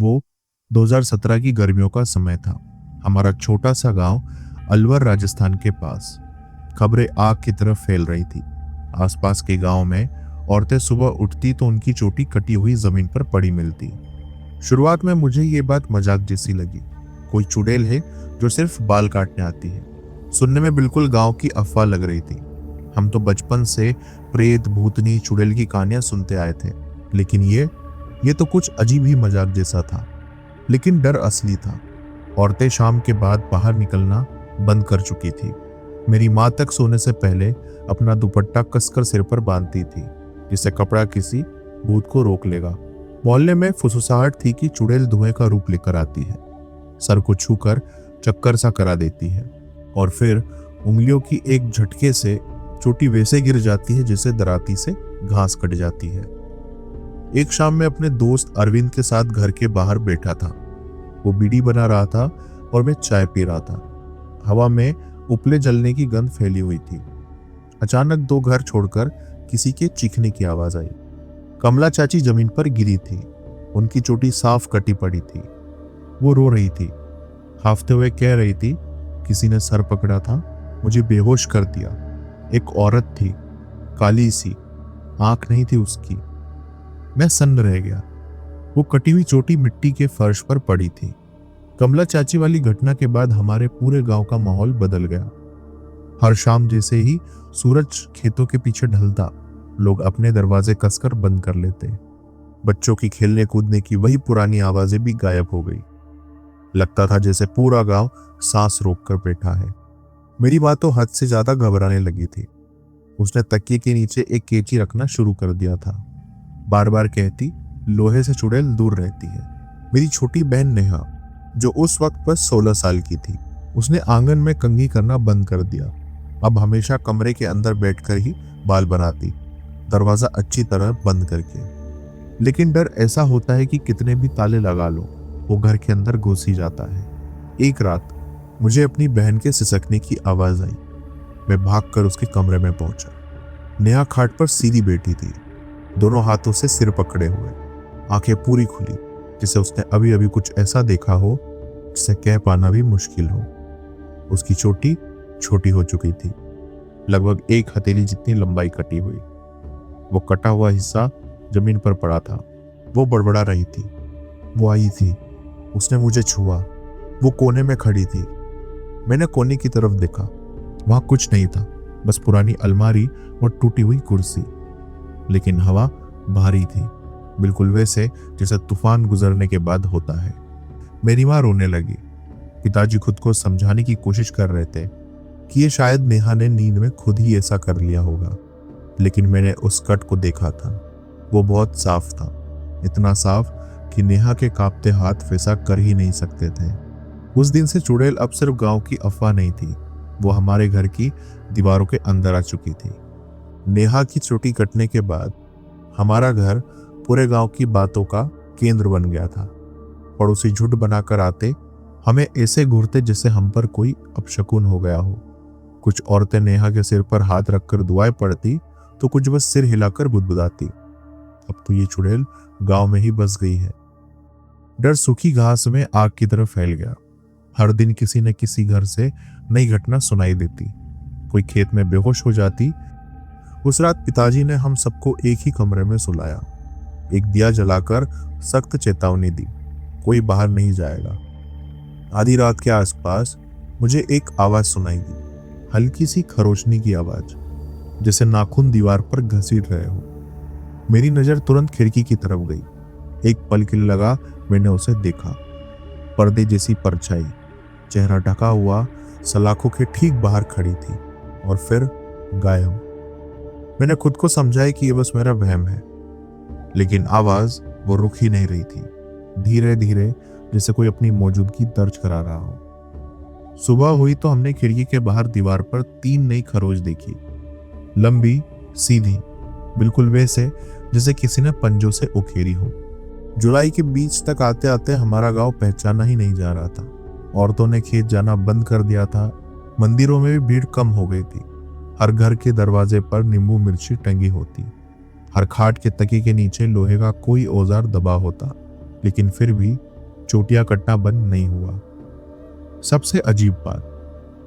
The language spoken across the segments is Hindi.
वो 2017 की गर्मियों का समय था। हमारा छोटा सा गांव अलवर राजस्थान के पास। खबरें आग की तरफ फैल रही थी। आसपास के गांव में औरतें सुबह उठती तो उनकी चोटी कटी हुई जमीन पर पड़ी मिलती। शुरुआत में मुझे ये बात मजाक जैसी लगी। कोई चुड़ैल है जो सिर्फ बाल काटने आती है। सुनने में बिल्कुल गांव की अफवाह लग रही थी। हम तो बचपन से प्रेत भूतनी चुड़ैल की कहानियां सुनते आए थे, लेकिन ये तो कुछ अजीब ही मजाक जैसा था। लेकिन डर असली था। औरतें शाम के बाद बाहर निकलना बंद कर चुकी थी। मेरी माँ तक सोने से पहले अपना दुपट्टा कसकर सिर पर बांधती थी, जिससे कपड़ा किसी भूत को रोक लेगा। मोहल्ले में फुसफुसाहट थी कि चुड़ैल धुएं का रूप लेकर आती है, सर को छूकर चक्कर सा करा देती है और फिर उंगलियों की एक झटके से चोटी वैसे गिर जाती है जैसे दराती से घास कट जाती है। एक शाम में अपने दोस्त अरविंद के साथ घर के बाहर बैठा था। वो बीड़ी बना रहा था और मैं चाय पी रहा था। हवा में उपले जलने की गंध फैली हुई थी। अचानक दो घर छोड़कर किसी के चीखने की आवाज आई। कमला चाची जमीन पर गिरी थी। उनकी चोटी साफ कटी पड़ी थी। वो रो रही थी, हाफते हुए कह रही थी, किसी ने सर पकड़ा था, मुझे बेहोश कर दिया। एक औरत थी, काली सी, आंख नहीं थी उसकी। मैं सन्न रह गया। वो कटी हुई चोटी मिट्टी के फर्श पर पड़ी थी। कमला चाची वाली घटना के बाद हमारे पूरे गांव का माहौल बदल गया। हर शाम जैसे ही सूरज खेतों के पीछे ढलता, लोग अपने दरवाजे कसकर बंद कर लेते। बच्चों की खेलने कूदने की वही पुरानी आवाजें भी गायब हो गई। लगता था जैसे पूरा गांव सांस रोक कर बैठा है। मेरी माँ तो हद से ज्यादा घबराने लगी थी। उसने तकिए के नीचे एक कैंची रखना शुरू कर दिया था। बार बार कहती, लोहे से चुड़ैल दूर रहती है। मेरी छोटी बहन नेहा, जो उस वक्त बस 16 साल की थी, उसने आंगन में कंघी करना बंद कर दिया। अब हमेशा कमरे के अंदर बैठकर ही बाल बनाती, दरवाजा अच्छी तरह बंद करके। लेकिन डर ऐसा होता है कि कितने भी ताले लगा लो, वो घर के अंदर घुस ही जाता है। एक रात मुझे अपनी बहन के सिसकने की आवाज आई। मैं भागकर उसके कमरे में पहुंचा। नेहा खाट पर सीधी बैठी थी, दोनों हाथों से सिर पकड़े हुए, आंखें पूरी खुली, जिसे उसने अभी अभी कुछ ऐसा देखा हो जिसे कह पाना भी मुश्किल हो। उसकी चोटी छोटी हो चुकी थी, लगभग एक हथेली जितनी लंबाई कटी हुई। वो कटा हुआ हिस्सा जमीन पर पड़ा था। वो बड़बड़ा रही थी। वो आई थी, उसने मुझे छुआ। वो कोने में खड़ी थी। मैंने कोने की तरफ देखा। वहां कुछ नहीं था, बस पुरानी अलमारी और टूटी हुई कुर्सी। लेकिन हवा भारी थी, बिल्कुल वैसे जैसे तूफान गुजरने के बाद होता है। मेरी माँ रोने लगी। पिताजी खुद को समझाने की कोशिश कर रहे थे कि ये शायद नेहा ने नींद में खुद ही ऐसा कर लिया होगा। लेकिन मैंने उस कट को देखा था। वो बहुत साफ था, इतना साफ कि नेहा के कांपते हाथ वैसा कर ही नहीं सकते थे। उस दिन से चुड़ैल अब सिर्फ गांव की अफवाह नहीं थी, वो हमारे घर की दीवारों के अंदर आ चुकी थी। नेहा की चोटी कटने के बाद हमारा घर पूरे गांव की बातों का केंद्र बन गया था। पड़ोसी झुंड बनाकर आते, हमें ऐसे घूरते जैसे हम पर कोई अपशकुन हो गया हो। कुछ औरतें नेहा के सिर पर हाथ रखकर दुआएं पढ़ती, तो कुछ बस सिर हिलाकर बुदबुदाती। अब तो ये चुड़ैल गांव में ही बस गई है। डर सूखी घास में आग की तरह फैल गया। हर दिन किसी न किसी घर से नई घटना सुनाई देती। कोई खेत में बेहोश हो जाती। उस रात पिताजी ने हम सबको एक ही कमरे में सुलाया। एक दिया जलाकर सख्त चेतावनी दी, कोई बाहर नहीं जाएगा। आधी रात के आसपास मुझे एक आवाज सुनाई दी, हल्की सी खरोचने की आवाज, जैसे नाखून दीवार पर घसीट रहे हो। मेरी नजर तुरंत खिड़की की तरफ गई। एक पल के लिए लगा मैंने उसे देखा। पर्दे जैसी परछाई, चेहरा ढका हुआ, सलाखों के ठीक बाहर खड़ी थी और फिर गायब। मैंने खुद को समझाया कि ये बस मेरा वहम है, लेकिन आवाज वो रुक ही नहीं रही थी। धीरे धीरे, जैसे कोई अपनी मौजूदगी दर्ज करा रहा हो। सुबह हुई तो हमने खिड़की के बाहर दीवार पर 3 नई खरोच देखी, लंबी, सीधी, बिल्कुल वैसे जैसे किसी ने पंजों से उखेरी हो। जुलाई के बीच तक आते आते हमारा गांव पहचाना ही नहीं जा रहा था। औरतों ने खेत जाना बंद कर दिया था। मंदिरों में भी भीड़ कम हो गई थी। हर घर के दरवाजे पर नींबू मिर्ची टंगी होती। हर खाट के तकिए के नीचे लोहे का कोई औजार दबा होता। लेकिन फिर भी चोटियां कटना बंद नहीं हुआ। सबसे अजीब बात,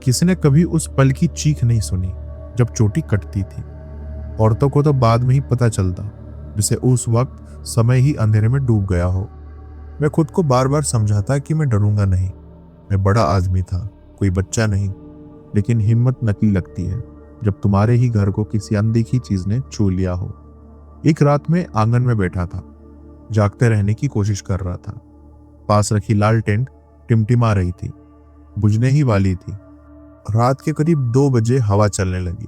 किसी ने कभी उस पल की चीख नहीं सुनी जब चोटी कटती थी। औरतों को तो बाद में ही पता चलता, जिसे उस वक्त समय ही अंधेरे में डूब गया हो। मैं खुद को बार बार समझाता कि मैं डरूंगा नहीं, मैं बड़ा आदमी था, कोई बच्चा नहीं। लेकिन हिम्मत नकली लगती है जब तुम्हारे ही घर को किसी अनदेखी चीज ने छू लिया हो। एक रात में आंगन में बैठा था, जागते रहने की कोशिश कर रहा था। पास रखी लाल टेंट टिमटिमा रही थी, बुझने ही वाली थी। रात के करीब 2 बजे हवा चलने लगी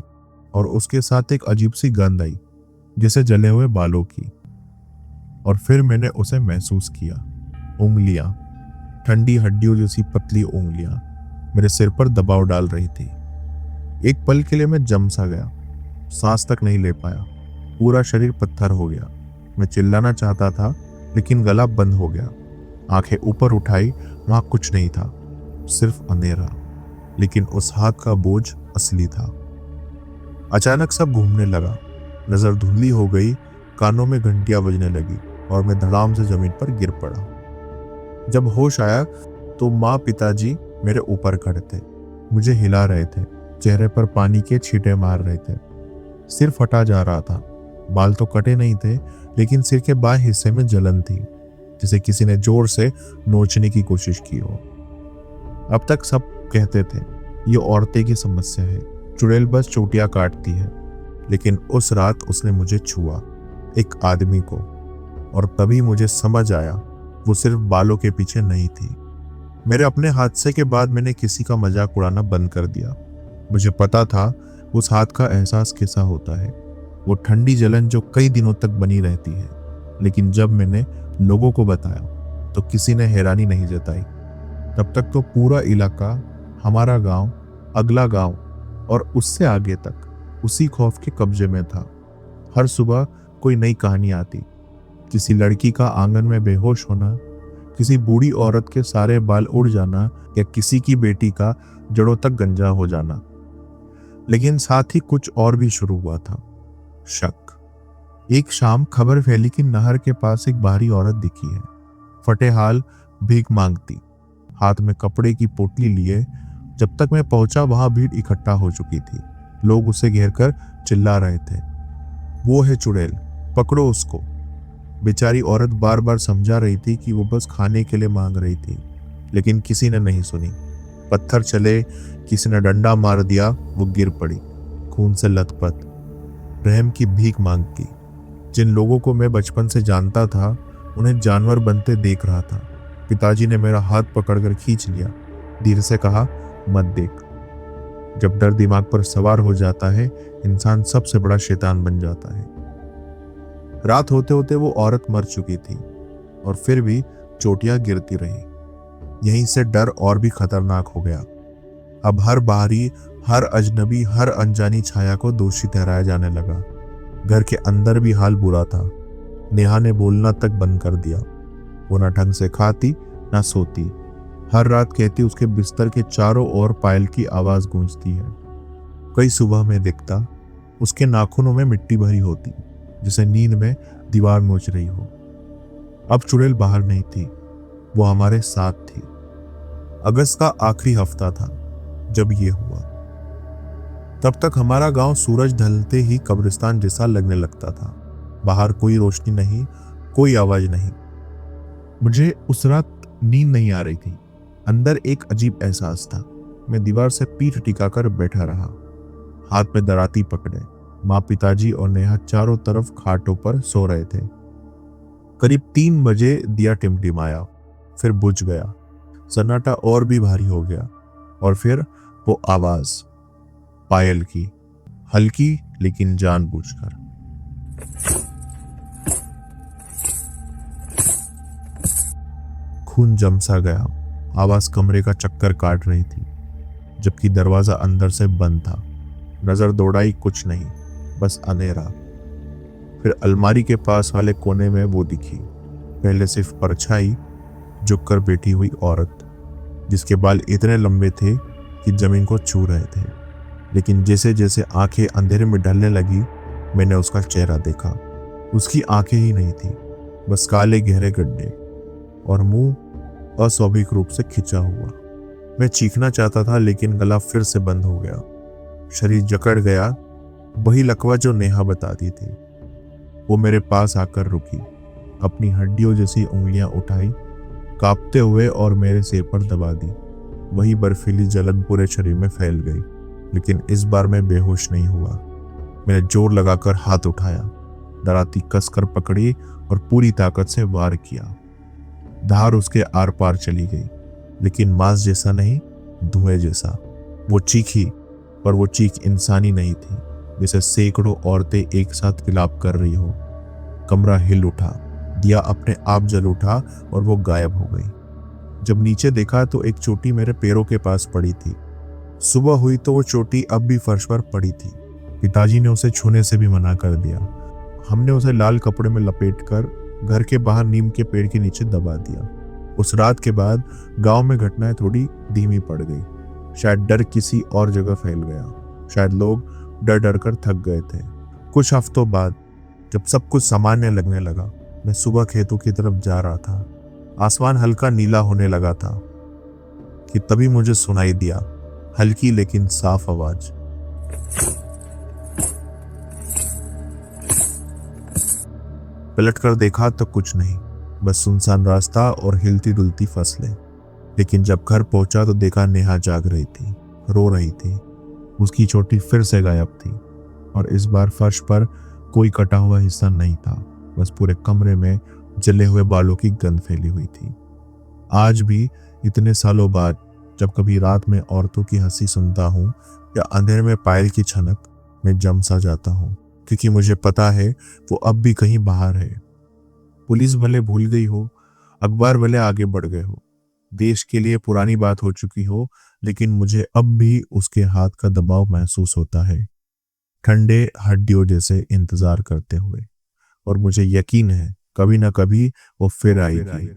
और उसके साथ एक अजीब सी गंध आई, जैसे जले हुए बालों की। और फिर मैंने उसे महसूस किया। उंगलियां, ठंडी हड्डियों जैसी पतली उंगलियां मेरे सिर पर दबाव डाल रही थी। एक पल के लिए मैं जम सा गया, सांस तक नहीं ले पाया, पूरा शरीर पत्थर हो गया। मैं चिल्लाना चाहता था लेकिन गला बंद हो गया। आंखें ऊपर उठाई, वहां कुछ नहीं था, सिर्फ अंधेरा। लेकिन उस हाथ का बोझ असली था। अचानक सब घूमने लगा, नजर धुंधली हो गई, कानों में घंटियां बजने लगी और मैं धड़ाम से जमीन पर गिर पड़ा। जब होश आया तो माँ पिताजी मेरे ऊपर खड़े थे, मुझे हिला रहे थे, चेहरे पर पानी के छींटे मार रहे थे। सिर फटा जा रहा था, बाल तो कटे नहीं थे लेकिन सिर के बाएं हिस्से में जलन थी, जैसे किसी ने जोर से नोचने की कोशिश की हो। अब तक सब कहते थे ये औरतें की समस्या है, चुड़ैल बस चोटियां काटती है। लेकिन उस रात उसने मुझे छुआ, एक आदमी को, और तभी मुझे समझ आया वो सिर्फ बालों के पीछे नहीं थी। मेरे अपने हादसे के बाद मैंने किसी का मजाक उड़ाना बंद कर दिया। मुझे पता था उस हाथ का एहसास कैसा होता है, वो ठंडी जलन जो कई दिनों तक बनी रहती है। लेकिन जब मैंने लोगों को बताया तो किसी ने हैरानी नहीं जताई। तब तक तो पूरा इलाका, हमारा गांव, अगला गांव और उससे आगे तक उसी खौफ के कब्जे में था। हर सुबह कोई नई कहानी आती, किसी लड़की का आंगन में बेहोश होना, किसी बूढ़ी औरत के सारे बाल उड़ जाना या किसी की बेटी का जड़ों तक गंजा हो जाना। लेकिन साथ ही कुछ और भी शुरू हुआ था, शक। एक शाम खबर फैली कि नहर के पास एक बाहरी औरत दिखी है, फटे हाल, भीख मांगती, हाथ में कपड़े की पोटली लिए। जब तक मैं पहुंचा वहां भीड़ इकट्ठा हो चुकी थी, लोग उसे घेर कर चिल्ला रहे थे, वो है चुड़ैल, पकड़ो उसको। बेचारी औरत बार बार समझा रही थी कि वो बस खाने के लिए मांग रही थी, लेकिन किसी ने नहीं सुनी। पत्थर चले, किसी ने डंडा मार दिया, वो गिर पड़ी, खून से लथपथ, रहम की भीख मांगती। जिन लोगों को मैं बचपन से जानता था उन्हें जानवर बनते देख रहा था। पिताजी ने मेरा हाथ पकड़कर खींच लिया, धीरे से कहा, मत देख। जब डर दिमाग पर सवार हो जाता है, इंसान सबसे बड़ा शैतान बन जाता है। रात होते होते वो औरत मर चुकी थी और फिर भी चोटियां गिरती रही। यहीं से डर और भी खतरनाक हो गया। अब हर बाहरी, हर अजनबी, हर अनजानी छाया को दोषी ठहराया जाने लगा। घर के अंदर भी हाल बुरा था। नेहा ने बोलना तक बंद कर दिया। वो ना ढंग से खाती ना सोती। हर रात कहती उसके बिस्तर के चारों ओर पायल की आवाज गूंजती है। कई सुबह में दिखता उसके नाखूनों में मिट्टी भरी होती, जैसे नींद में दीवार नोच रही हो। अब चुड़ैल बाहर नहीं थी, वो हमारे साथ थी। अगस्त का आखिरी हफ्ता था जब ये हुआ। तब तक हमारा गांव सूरज ढलते ही कब्रिस्तान जैसा लगने लगता था। बाहर कोई रोशनी नहीं, कोई आवाज नहीं। मुझे उस रात नींद नहीं आ रही थी। अंदर एक अजीब एहसास था। मैं दीवार से पीठ टिकाकर बैठा रहा, हाथ में दराती पकड़े। माँ, पिताजी और नेहा चारों तरफ खाटों पर सो रहे थे। करीब 3 बजे दिया टिमटिमाया, फिर बुझ गया। सन्नाटा और भी भारी हो गया और फिर वो आवाज, पायल की, हल्की लेकिन जानबूझकर। खून जम सा गया। आवाज कमरे का चक्कर काट रही थी, जबकि दरवाजा अंदर से बंद था। नजर दौड़ाई, कुछ नहीं, बस अंधेरा। फिर अलमारी के पास वाले कोने में वो दिखी, पहले सिर्फ परछाई, झुक कर बैठी हुई औरत, जिसके बाल इतने लंबे थे कि जमीन को छू रहे थे। लेकिन जैसे जैसे आंखें अंधेरे में ढलने लगी, मैंने उसका चेहरा देखा। उसकी आंखें ही नहीं थी, बस काले गहरे गड्ढे, और मुंह अस्वाभाविक रूप से खिंचा हुआ। मैं चीखना चाहता था लेकिन गला फिर से बंद हो गया। शरीर जकड़ गया, वही लकवा जो नेहा बताती थी। वो मेरे पास आकर रुकी, अपनी हड्डियों जैसी उंगलियां उठाई, कांपते हुए और मेरे सिर पर दबा दी। वही बर्फीली जलन पूरे शरीर में फैल गई, लेकिन इस बार मैं बेहोश नहीं हुआ। मैंने जोर लगाकर हाथ उठाया, डराती कसकर पकड़ी और पूरी ताकत से वार किया। धार उसके आर पार चली गई, लेकिन मांस जैसा नहीं, धुएं जैसा। वो चीखी, पर वो चीख इंसानी नहीं थी, जैसे सैकड़ों औरतें एक साथ विलाप कर रही हो। कमरा हिल उठा, दिया अपने आप जल उठा और वो गायब हो गई। जब नीचे देखा तो एक चोटी मेरे पैरों के पास पड़ी थी। सुबह हुई तो वो चोटी अब भी फर्श पर पड़ी थी। पिताजी ने उसे छूने से भी मना कर दिया। हमने उसे लाल कपड़े में लपेटकर घर के बाहर नीम के पेड़ के नीचे दबा दिया। उस रात के बाद गांव में घटनाएं थोड़ी धीमी पड़ गई। शायद डर किसी और जगह फैल गया, शायद लोग डर डर कर थक गए थे। कुछ हफ्तों बाद जब सब कुछ सामान्य लगने लगा, मैं सुबह खेतों की तरफ जा रहा था। आसमान हल्का नीला होने लगा था कि तभी मुझे सुनाई दिया हल्की लेकिन साफ आवाज। पलटकर देखा तो कुछ नहीं, बस सुनसान रास्ता और हिलती डुलती फसलें। लेकिन जब घर पहुंचा तो देखा नेहा जाग रही थी, रो रही थी। उसकी चोटी फिर से गायब थी और इस बार फर्श पर कोई कटा हुआ हिस्सा नहीं था, बस पूरे कमरे में जले हुए बालों की गंध फैली हुई थी। आज भी इतने सालों बाद जब कभी रात में औरतों की हंसी सुनता हूँ या अंधेरे में पायल की छनक, मैं जम सा जाता हूँ, क्योंकि मुझे पता है वो अब भी कहीं बाहर है। पुलिस भले भूल गई हो, अखबार भले आगे बढ़ गए हो, देश के लिए पुरानी बात हो चुकी हो, लेकिन मुझे अब भी उसके हाथ का दबाव महसूस होता है, ठंडे हड्डियों जैसे इंतजार करते हुए। और मुझे यकीन है कभी ना कभी वो फिर आएगी।